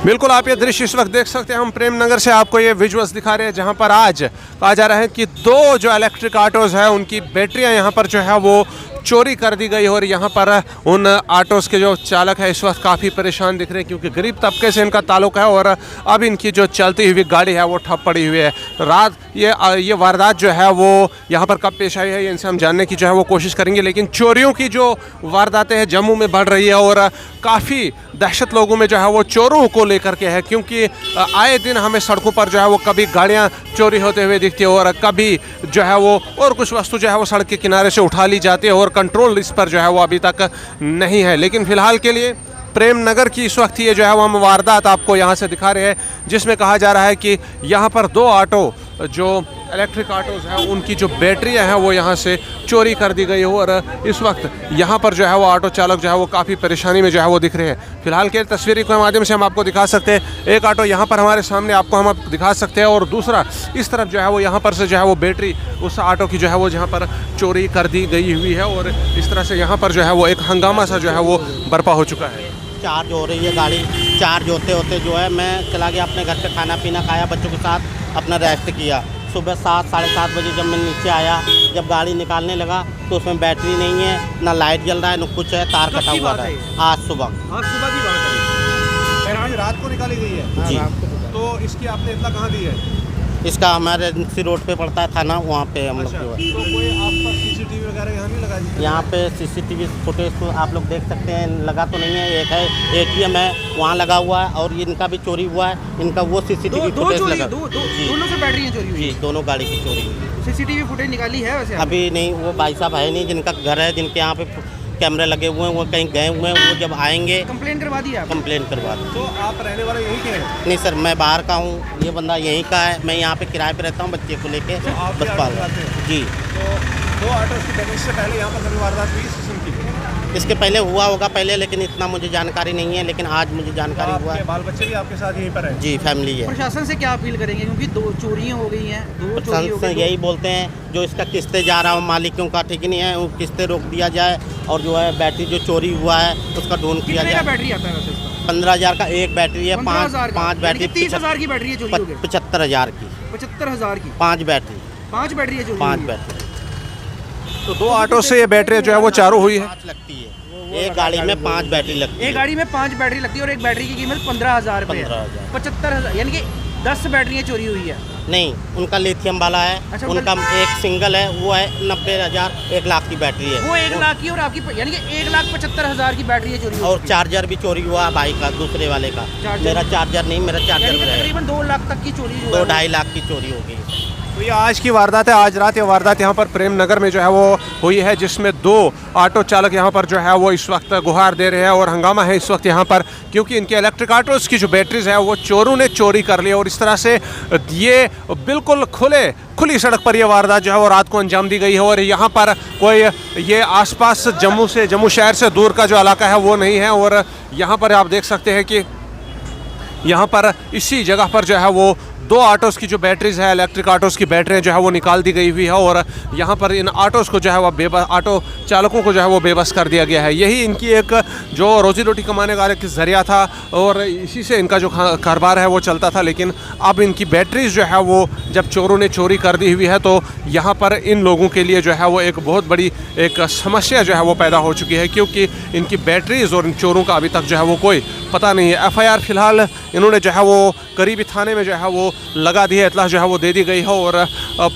बिल्कुल, आप ये दृश्य इस वक्त देख सकते हैं। हम प्रेम नगर से आपको ये विजुअल्स दिखा रहे हैं, जहां पर आज कहा जा रहा है कि 2 जो इलेक्ट्रिक ऑटोज़ हैं उनकी बैटरियां यहां पर जो है वो चोरी कर दी गई। और यहाँ पर उन ऑटोज़ के जो चालक है इस वक्त काफ़ी परेशान दिख रहे हैं, क्योंकि गरीब तबके से इनका ताल्लुक है और अब इनकी जो चलती हुई गाड़ी है वो ठप पड़ी हुई है। रात ये वारदात जो है वो यहाँ पर कब पेश आई है, ये इनसे हम जानने की जो है वो कोशिश करेंगे। लेकिन चोरियों की जो वारदातें हैं जम्मू में बढ़ रही है और काफ़ी दहशत लोगों में जो है वो चोरों को लेकर के है, क्योंकि आए दिन हमें सड़कों पर जो है वो कभी गाड़ियाँ चोरी होते हुए दिखती है और कभी जो है वो और कुछ वस्तु जो है वो सड़क के किनारे से उठा ली जाती है और कंट्रोल इस पर जो है वो अभी तक नहीं है। लेकिन फ़िलहाल के लिए प्रेम नगर की इस वक्त ये जो है वो हम वारदात आपको यहाँ से दिखा रहे हैं, जिसमें कहा जा रहा है कि यहाँ पर 2 ऑटो जो इलेक्ट्रिक ऑटोज़ हैं उनकी जो बैटरियाँ हैं वो यहाँ से चोरी कर दी गई हो। और इस वक्त यहाँ पर जो है वो ऑटो चालक जो है वो काफ़ी परेशानी में जो है वो दिख रहे हैं। फिलहाल के तस्वीर के माध्यम से हम आपको दिखा सकते हैं, एक ऑटो यहाँ पर हमारे सामने आपको हम दिखा सकते हैं और दूसरा इस तरफ जो है वो यहाँ पर से जो है वो बैटरी उस ऑटो की जो है वो जहाँ पर चोरी कर दी गई हुई है। और इस तरह से यहाँ पर जो है वो एक हंगामा सा जो है वो बर्पा हो चुका है। चार्ज हो रही है गाड़ी, चार्ज होते होते जो है मैं चला गया अपने घर पे, खाना पीना खाया, बच्चों के साथ अपना रेस्ट किया। सुबह 7 साढ़े 7 बजे जब मैं नीचे आया, जब गाड़ी निकालने लगा तो उसमें बैटरी नहीं है, ना लाइट जल रहा है, ना कुछ है, तार कटा हुआ था। आज सुबह की बात है, बैटरी रात को निकाली गई है जी। तो इसकी आपने इतना कहाँ दी है? इसका हमारे सी रोड पे पड़ता है थाना, वहाँ पे हम लोग जो है। तो कोई आसपास सीसीटीवी वगैरह यहाँ नहीं लगा दी? यहाँ पे सीसीटीवी फुटेज तो आप लोग देख सकते हैं, लगा तो नहीं है, एक है ATM है वहाँ लगा हुआ है और इनका भी चोरी हुआ है, इनका वो सीसीटीवी फुटेज लगा। दोनों से बैटरियाँ चोरी हुई? जी, दोनों गाड़ी की चोरी हुई। सीसीटीवी फुटेज निकाली है वैसे? अभी नहीं, वो भाई साहब है नहीं जिनका घर है, जिनके यहाँ पे कैमरे लगे हुए हैं, वो कहीं गए हुए हैं, वो जब आएंगे कंप्लेन करवा दी? कंप्लेन करवा दी। तो आप रहने वाले यहीं के हैं? नहीं सर, मैं बाहर का हूँ, ये बंदा यहीं का है, मैं यहाँ पे किराए पे रहता हूँ बच्चे को लेके। तो आप बस पाल जी। तो 2 ऑटो की बैटरी से पहले यहाँ पर कभी वारदात हुई इस किस्म की? इसके पहले हुआ होगा पहले, लेकिन इतना मुझे जानकारी नहीं है, लेकिन आज मुझे जानकारी हुआ है। बाल बच्चे भी आपके साथ यहीं पर हैं? जी, फैमिली है। प्रशासन से क्या अपील करेंगे, क्योंकि 2 चोरियाँ हो गई हैं? प्रशासन से यही बोलते हैं, जो इसका किस्तें जा रहा हो मालिकों का ठीक नहीं है, वो किस्तें रोक दिया जाए और जो है बैटरी जो चोरी हुआ है उसका ढूंढ किया जाए। बैटरी आता है वैसे इसका? 15,000 का एक बैटरी है, 5 बैटरी 30,000 की बैटरी है चोरी हो गई? 75,000 की 75,000 की 5 बैटरी 5 बैटरी है चोरी? 5 बैटरी। तो 2 ऑटो से ये बैटरी जो है वो चारों हुई है? 5 लगती है, एक गाड़ी में 5 बैटरी लगती है। एक गाड़ी में 5 बैटरी लगती है और एक बैटरी की कीमत 15,000 रुपये है। 75,000 यानी कि 10 बैटरियाँ चोरी हुई है? नहीं, उनका लिथियम वाला है। अच्छा, उनका एक सिंगल है, वो है 90,000, 1 लाख की बैटरी है। वो 1 लाख की और आपकी यानी कि 1,75,000 की बैटरी है चोरी? और चार्जर भी चोरी हुआ भाई का, दूसरे वाले का। मेरा चार्जर नहीं, मेरा चार्जर है। तकरीबन 2 लाख तक की चोरी? 2-2.5 लाख की चोरी हो गई। तो ये आज की वारदात है, आज रात ये वारदात यहाँ पर प्रेम नगर में जो है वो हुई है, जिसमें 2 ऑटो चालक यहाँ पर जो है वो इस वक्त गुहार दे रहे हैं और हंगामा है इस वक्त यहाँ पर, क्योंकि इनके इलेक्ट्रिक ऑटोज़ की जो बैटरीज हैं वो चोरों ने चोरी कर ली। और इस तरह से ये बिल्कुल खुली सड़क पर ये वारदात जो है वो रात को अंजाम दी गई है। और यहाँ पर कोई ये आसपास जम्मू शहर से दूर का जो इलाका है वो नहीं है। और यहाँ पर आप देख सकते हैं कि यहाँ पर इसी जगह पर जो है वो 2 ऑटोज़ की जो बैटरीज है, इलेक्ट्रिक ऑटोज़ की बैटरियाँ जो है वो निकाल दी गई हुई है। और यहाँ पर इन ऑटोज़ को जो है वो ऑटो चालकों को जो है वो बेबस कर दिया गया है। यही इनकी एक जो रोज़ी रोटी कमाने का एक ज़रिया था और इसी से इनका जो कारोबार है वो चलता था। लेकिन अब इनकी बैटरीज जो है वो जब चोरों ने चोरी कर दी हुई है तो यहाँ पर इन लोगों के लिए जो है वो एक बहुत बड़ी एक समस्या जो है वो पैदा हो चुकी है, क्योंकि इनकी बैटरीज और इन चोरों का अभी तक जो है वो कोई पता नहीं है। FIR फ़िलहाल इन्होंने जो है वो करीबी थाने में जो है वो लगा दी है, इत्तला जो है वो दे दी गई है और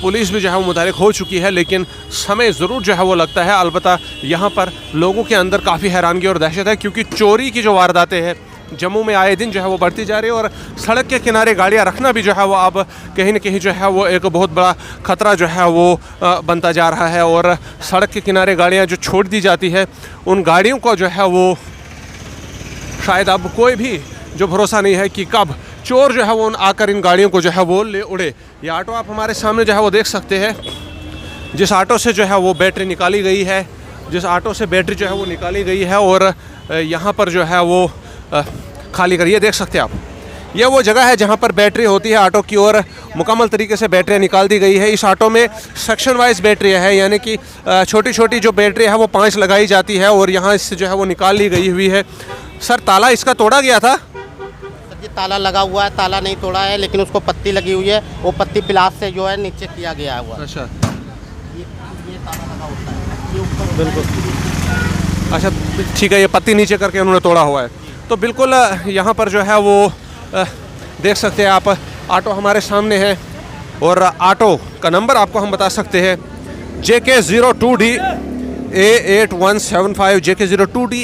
पुलिस भी जो है वो मुतहरिक हो चुकी है। लेकिन समय ज़रूर जो है वो लगता है। अलबत्ता यहाँ पर लोगों के अंदर काफ़ी हैरानगी और दहशत है, क्योंकि चोरी की जो वारदातें हैं जम्मू में आए दिन जो है वो बढ़ती जा रही है और सड़क के किनारे गाड़ियाँ रखना भी जो है वो अब कहीं न कहीं जो है वो एक बहुत बड़ा ख़तरा जो है वो बनता जा रहा है। और सड़क के किनारे गाड़ियाँ जो छोड़ दी जाती है, उन गाड़ियों को जो है वो शायद अब कोई भी जो भरोसा नहीं है कि कब चोर जो है वो आकर इन गाड़ियों को जो है वो ले उड़े। ये ऑटो आप हमारे सामने जो है वो देख सकते हैं, जिस ऑटो से जो है वो बैटरी निकाली गई है, जिस ऑटो से बैटरी जो है वो निकाली गई है और यहाँ पर जो है वो खाली करिए देख सकते हैं आप। ये वो जगह है जहाँ पर बैटरी होती है ऑटो की और मुकम्मल तरीके से बैटरियाँ निकाल दी गई है। इस ऑटो में सेक्शन वाइज बैटरी है, यानी कि छोटी छोटी जो बैटरी है वो 5 लगाई जाती है और यहाँ इससे जो है वो निकाल ली गई हुई है। सर, ताला इसका तोड़ा गया था? जी ताला लगा हुआ है, ताला नहीं तोड़ा है, लेकिन उसको पत्ती लगी हुई है, वो पत्ती प्लास से जो है नीचे किया गया हुआ। अच्छा, ये ताला लगा होता है, ये ऊपर बिल्कुल। अच्छा ठीक है, ये पत्ती नीचे करके उन्होंने तोड़ा हुआ है। तो बिल्कुल यहाँ पर जो है वो देख सकते हैं आप, ऑटो हमारे सामने है और ऑटो का नंबर आपको हम बता सकते हैं JK02D A8175, JK02D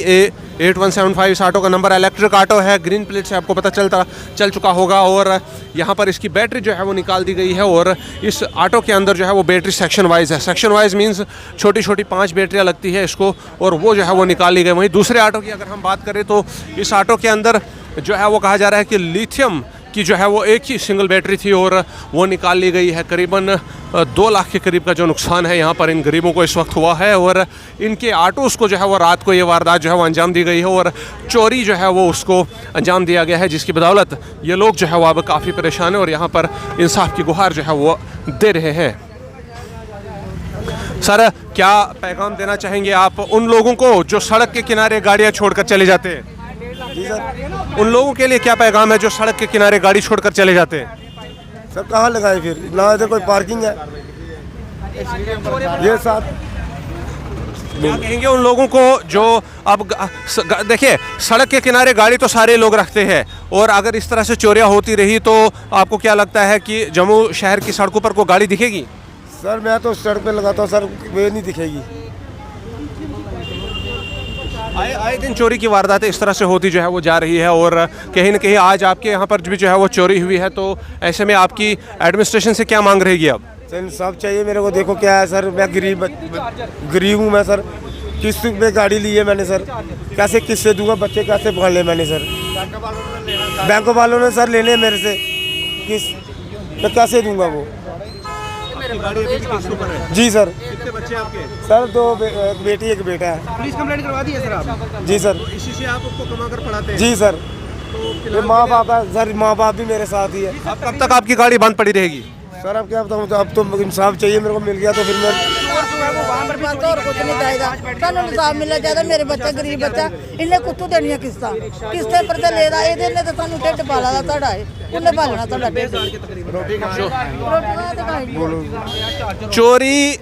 A8175 इस ऑटो का नंबर। इलेक्ट्रिक ऑटो है, ग्रीन प्लेट से आपको पता चल चुका होगा। और यहाँ पर इसकी बैटरी जो है वो निकाल दी गई है और इस ऑटो के अंदर जो है वो बैटरी सेक्शन वाइज है। सेक्शन वाइज मींस छोटी छोटी 5 बैटरियाँ लगती है इसको, और वो जो है वो निकाली गई। वहीं दूसरे ऑटो की अगर हम बात करें तो इस ऑटो के अंदर जो है वो कहा जा रहा है कि लिथियम की जो है वो एक ही सिंगल बैटरी थी और वो निकाल ली गई है। करीबन 2 लाख के करीब का जो नुकसान है यहाँ पर इन गरीबों को इस वक्त हुआ है और इनके ऑटोज़ को जो है वो रात को ये वारदात जो है वो अंजाम दी गई है और चोरी जो है वो उसको अंजाम दिया गया है, जिसकी बदौलत ये लोग जो है वो अब काफ़ी परेशान है और यहाँ पर इंसाफ की गुहार जो है वो दे रहे हैं। सर, क्या पैगाम देना चाहेंगे आप उन लोगों को जो सड़क के किनारे गाड़ियाँ छोड़कर चले जाते हैं? जी सर, उन लोगों के लिए क्या पैगाम है जो सड़क के किनारे गाड़ी छोड़कर चले जाते हैं? सर कहाँ लगाए फिर, ना इधर कोई पार्किंग है। ये साथ क्या कहेंगे उन लोगों को जो अब देखिए, सड़क के किनारे गाड़ी तो सारे लोग रखते हैं और अगर इस तरह से चोरियां होती रही तो आपको क्या लगता है कि जम्मू शहर की सड़कों पर कोई गाड़ी दिखेगी? सर मैं तो सड़क पे लगाता हूँ सर, वे नहीं दिखेगी। आए दिन चोरी की वारदातें इस तरह से होती जो है वो जा रही है और कहीं ना कहीं आज आपके यहाँ पर भी जो है वो चोरी हुई है। तो ऐसे में आपकी एडमिनिस्ट्रेशन से क्या मांग रहेगी अब? सर इंसाफ चाहिए मेरे को। देखो क्या है सर, मैं गरीब हूँ मैं सर, किस्त पे गाड़ी ली है मैंने सर, कैसे किस्त से दूंगा, बच्चे कैसे पढ़ ले मैंने सर, बैंक वालों ने सर लेने मेरे से किस्त, मैं कैसे दूंगा वो? जी सर। कितने बच्चे आपके? सर 2 एक बेटी एक बेटा है। पुलिस कंप्लेंट करवा दी है सर आप? जी सर। इसी से आप उसको कमा कर पढ़ाते हैं? जी सर। ये माँ बाप है सर, माँ बाप भी मेरे साथ ही है। अब कब तक आपकी गाड़ी बंद पड़ी रहेगी? सर अब क्या बताऊँ, अब तो इंसाफ चाहिए मेरे को, मिल गया तो फिर मैं तो और कुछ नहीं चाहेगा, सानू इंसाफ मिलना चाहिए। मेरे बच्चा गरीब बच्चा, इन्हें कुत्तू देनिया किस्तां किस्तें पर ते ले रहा है, इन्हें तो सानू ढिड पाला दा साडा है, उन्हें पालना साडा ढिड। चोरी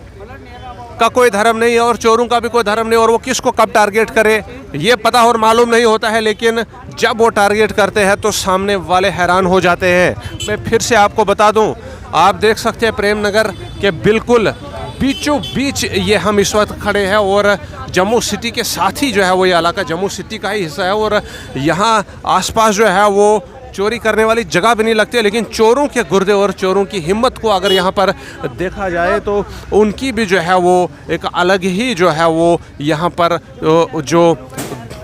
का कोई धर्म नहीं है और चोरों का भी कोई धर्म नहीं, और वो किसको कब टारगेट करे ये पता और मालूम नहीं होता है, लेकिन जब वो टारगेट करते हैं तो सामने वाले हैरान हो जाते हैं। मैं फिर से आपको बता दूं, आप देख सकते हैं प्रेम नगर के बिल्कुल बीचों बीच ये हम इस वक्त खड़े हैं और जम्मू सिटी के साथ ही जो है वो ये इलाका जम्मू सिटी का ही हिस्सा है और यहाँ आसपास जो है वो चोरी करने वाली जगह भी नहीं लगती है, लेकिन चोरों के गुर्दे और चोरों की हिम्मत को अगर यहाँ पर देखा जाए तो उनकी भी जो है वो एक अलग ही जो है वो यहाँ पर जो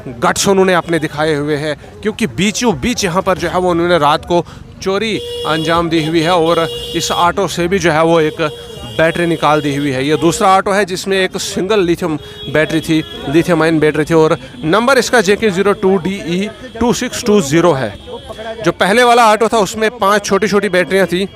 गट्स उन्होंने अपने दिखाए हुए हैं, क्योंकि बीचों बीच यहाँ पर जो है वो उन्होंने रात को चोरी अंजाम दी हुई है और इस ऑटो से भी जो है वो एक बैटरी निकाल दी हुई है। ये दूसरा ऑटो है जिसमें एक सिंगल लिथियम बैटरी थी, लिथियम आयन बैटरी थी और नंबर इसका JK02DE 2620 है। जो पहले वाला ऑटो था उसमें 5 छोटी छोटी बैटरियां थी,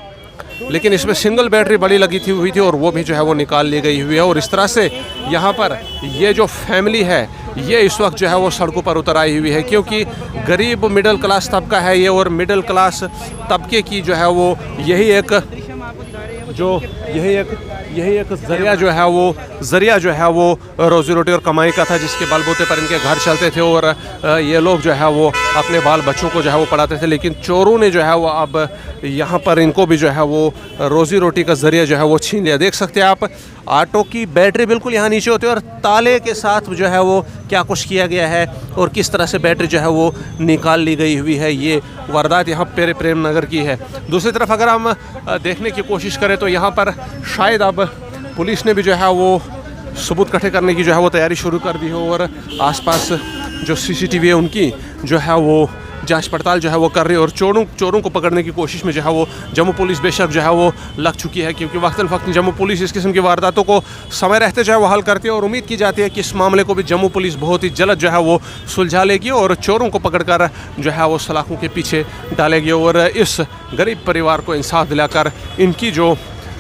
लेकिन इसमें सिंगल बैटरी बड़ी लगी थी हुई थी और वो भी जो है वो निकाल ली गई हुई है। और इस तरह से यहाँ पर ये जो फैमिली है ये इस वक्त जो है वो सड़कों पर उतर आई हुई है, क्योंकि गरीब मिडिल क्लास तबका है ये और मिडिल क्लास तबके की जो है वो यही एक ज़रिया जो है वो रोज़ी रोटी और कमाई का था, जिसके बलबूते पर इनके घर चलते थे और ये लोग जो है वो अपने बाल बच्चों को जो है वो पढ़ाते थे। लेकिन चोरों ने जो है वो अब यहाँ पर इनको भी जो है वो रोज़ी रोटी का ज़रिया जो है वो छीन लिया। देख सकते हैं आप, ऑटो की बैटरी बिल्कुल यहाँ नीचे होती है और ताले के साथ जो है वो क्या कुछ किया गया है और किस तरह से बैटरी जो है वो निकाल ली गई हुई है। ये वारदात यहाँ पर प्रेम नगर की है। दूसरी तरफ अगर हम देखने की कोशिश करें तो यहाँ पर शायद अब पुलिस ने भी जो है वो सबूत इकट्ठे करने की जो है वो तैयारी शुरू कर दी हो और आसपास जो CCTV है उनकी जो है वो जांच पड़ताल जो है वो कर रही है और चोरों को पकड़ने की कोशिश में जो है वो जम्मू पुलिस बेशक जो है वो लग चुकी है, क्योंकि वक्त जम्मू पुलिस इस किस्म की वारदातों को समय रहते जो है वो हल करती है और उम्मीद की जाती है कि इस मामले को भी जम्मू पुलिस बहुत ही जल्द जो है वो सुलझा लेगी और चोरों को पकड़कर जो है वो सलाखों के पीछे डालेगी और इस गरीब परिवार को इंसाफ दिलाकर इनकी जो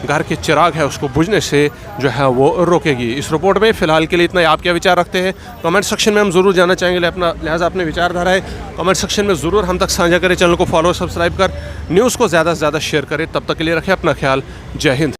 घर के चिराग है उसको बुझने से जो है वो रोकेगी। इस रिपोर्ट में फ़िलहाल के लिए इतना ही। आप क्या विचार रखते हैं कमेंट सेक्शन में हम ज़रूर जानना चाहेंगे। लिहाजा अपने विचारधारा है कमेंट सेक्शन में ज़रूर हम तक साझा करें। चैनल को फॉलो सब्सक्राइब कर न्यूज़ को ज़्यादा से ज़्यादा शेयर करें। तब तक के लिए रखें अपना ख्याल। जय हिंद।